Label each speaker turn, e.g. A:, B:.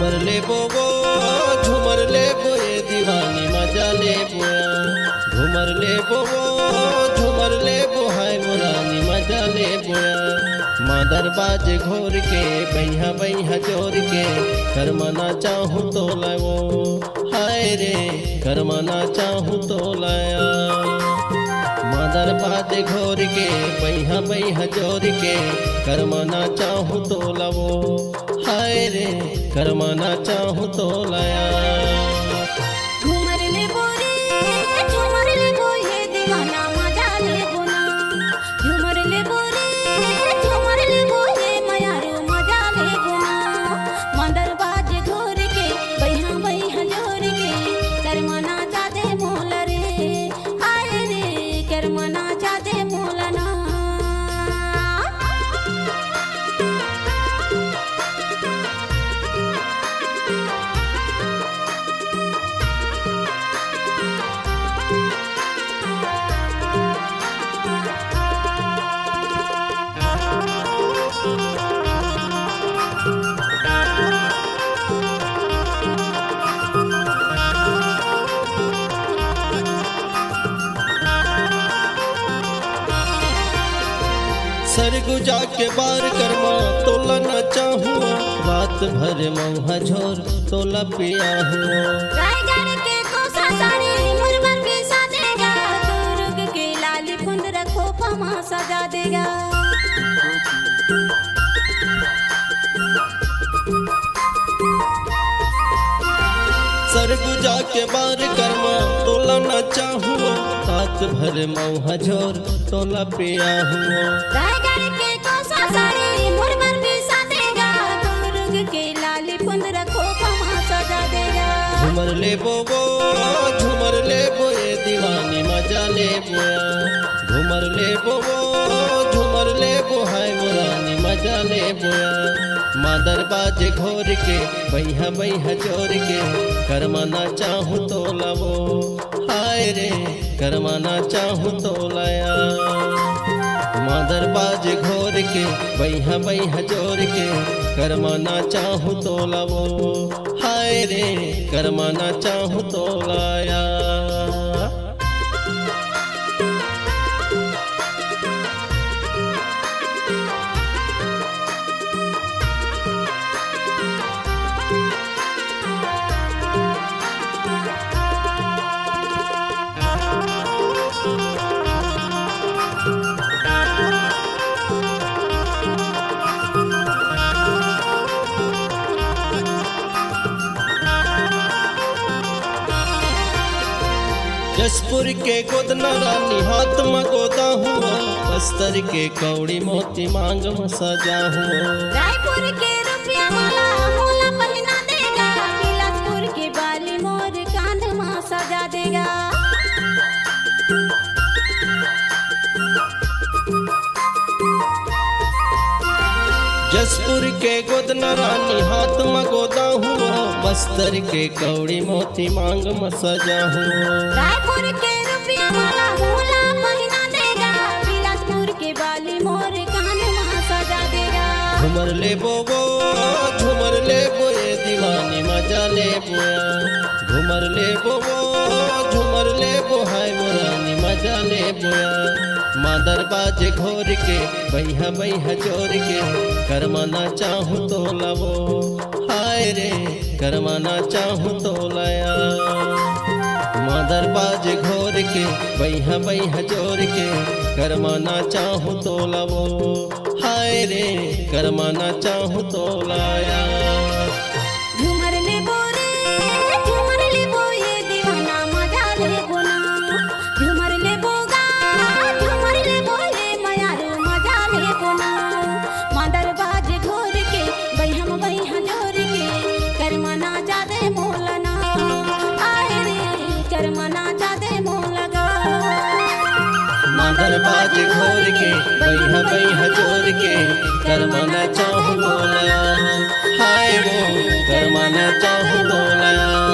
A: झूमर ले बोवो झूमर ले बोए दीवानी मजा ले बोया। झूमर ले बोवो झूमर ले बोहाय मुरानी मजा ले बोया। मादर बाज घोर के बैहा बैहा जोर के करमना चाहूँ तो लाओ हाय रे करमना चाहूँ तो लाया। मादर बाज घोर के बैहा बैहा जोर के करमना चाहूँ तो लाओ हाय रे करमना चाहूँ तो लाया।
B: झूमर ले बोरे झूमर ले बोए दीवाना मजा ले बोना। झूमर ले बोरे झूमर ले बोए मयारो मजा ले बोना। मादर बाज घोर के बैहा बैहा जोर के करमना चाहते मोल रे हाय रे करमना चाहते मोलना।
A: सरगुजा के बार करमा तोला न चाहुआ। रात भर मौहा झोर तोला पिया हुआ।
B: रायगढ़ के कोसा साड़ी मुरमर के साजेगा। दुर्ग के लाली कुंद रखो पमा सजा देगा।
A: सरगुजा के बार करमा तोला न चाहुआ। रात भर मौहा झोर तोला पिया हुआ।
B: रायगढ़ के कोसा साड़ी मुरमर के साजेगा। दुर्ग के लाली कुंद रखो पमा सजा देगा।
A: झूमर ले बोवो झूमर ले बोए दीवानी मजा ले बोया। झूमर ले बोवो झूमर ले बोहाय मुरानी मजा ले बोया। मादर बाज घोर के बैहा बैहा जोर के करमना चाहूँ तो लावो हाय रे करमना चाहूँ तो लाया। मादर बाज घोर के बैहा बैहा जोर के करमना चाहूँ तो लावो हाय रे करमना चाहूँ तो लाया। जसपुर के गोदना रानी हाथ में गोदा हुआ। बस्तर के कौड़ी मोती मांग में सजा हुआ।
B: रायपुर के रुपया वाला मोला पहना देगा। बिलासपुर के बाली मोर कांध में सजा देगा।
A: जसपुर के गोदना रानी हाथ में गोदा हुआ। बस्तर के कौड़ी मोती मांग में सजा हुआ।
B: रायपुर के रुपया वाला मोला पहना देगा। बिलासपुर के बाली मोर कान में सजा देगा।
A: झूमर ले बोवो झूमर ले बोए दीवानी मजा ले बोया। झूमर ले बोवो झूमर ले बोहाय मुरानी मजा ले बोया। मादर बाज घोर के बैहा बैहा जोर के करमना चाहूँ तो लावो हाय रे करमना चाहूँ तो लाया। मादर बाज घोर के बैहा बैहा जोर के करमना चाहूँ तो लावो हाय रे करमना चाहूँ तो लाया।
B: झूमर ले बोरे झूमर ले बोए दीवाना मजा ले बोना। झूमर ले बोगा झूमर ले बोए मयारो मजा ले बोना। मादर बाज घोर के बैहम बैहा जोर के करमना जादे मोलना आए रे करमना जादे मोलगा।
A: मादर बाज घोर के बैहा बैहा जोर के करमना चाहूँ तो लाया हाय वो करमना चाहूँ तो लाया।